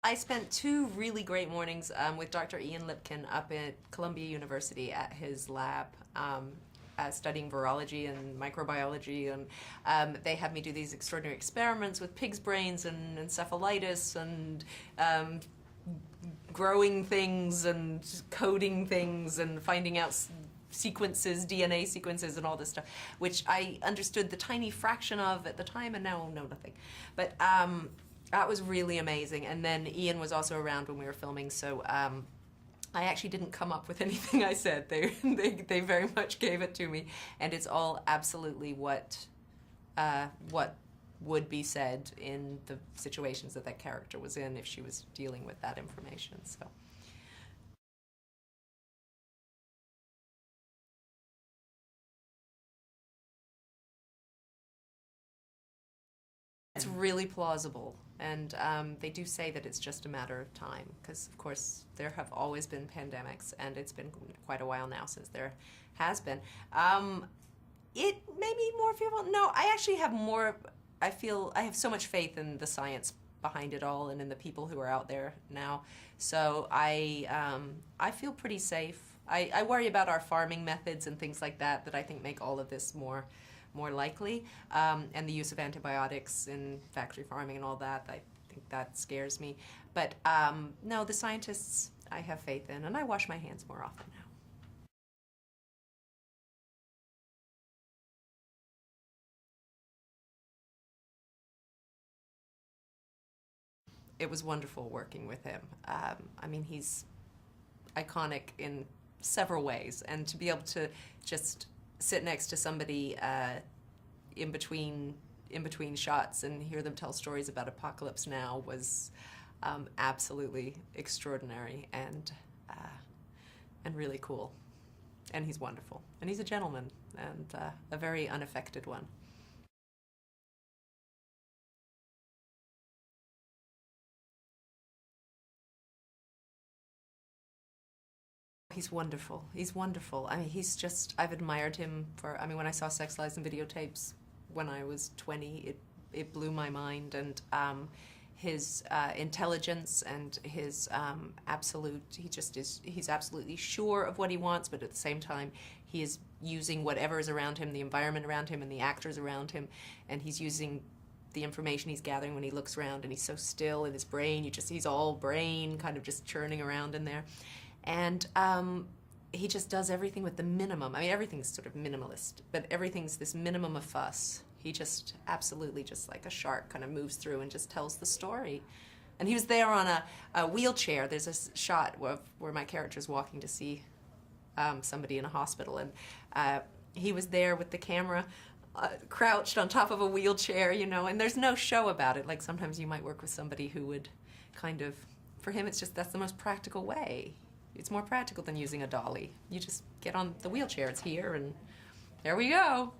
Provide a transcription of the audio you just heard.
I spent two really great mornings with Dr. Ian Lipkin up at Columbia University at his lab, studying virology and microbiology, and they had me do these extraordinary experiments with pigs' brains and encephalitis and growing things and coding things and finding out sequences, DNA sequences and all this stuff, which I understood the tiny fraction of at the time and now know nothing. But that was really amazing. And then Ian was also around when we were filming, so I actually didn't come up with anything I said. They very much gave it to me, and it's all absolutely what would be said in the situations that that character was in if she was dealing with that information. So. It's really plausible, and they do say that it's just a matter of time, because of course there have always been pandemics, and it's been quite a while now since there has been. It made me more fearful. No, I actually have more, I have so much faith in the science behind it all and in the people who are out there now. So I feel pretty safe. I worry about our farming methods and things like that I think make all of this more likely, and the use of antibiotics in factory farming and all that. I think that scares me. But no, the scientists I have faith in, and I wash my hands more often now. It was wonderful working with him. I mean, he's iconic in several ways, and to be able to just sit next to somebody in between shots and hear them tell stories about Apocalypse Now was absolutely extraordinary and really cool. And he's wonderful, and he's a gentleman, and a very unaffected one. He's wonderful. He's wonderful. I mean, he's just, I've admired him for, I mean, when I saw Sex, Lies, and Videotapes when I was 20, it blew my mind. And his intelligence and his he just is, he's absolutely sure of what he wants, but at the same time, he is using whatever is around him, the environment around him and the actors around him, and he's using the information he's gathering when he looks around, and he's so still in his brain. He's all brain, kind of just churning around in there. And he just does everything with the minimum. I mean, everything's sort of minimalist, but everything's this minimum of fuss. He just absolutely, just like a shark, kind of moves through and just tells the story. And he was there on a wheelchair. There's a shot where my character's walking to see somebody in a hospital, and he was there with the camera crouched on top of a wheelchair, you know, and there's no show about it. Like sometimes you might work with somebody who would kind of, for him it's just, that's the most practical way. It's more practical than using a dolly. You just get on the wheelchair, it's here, and there we go.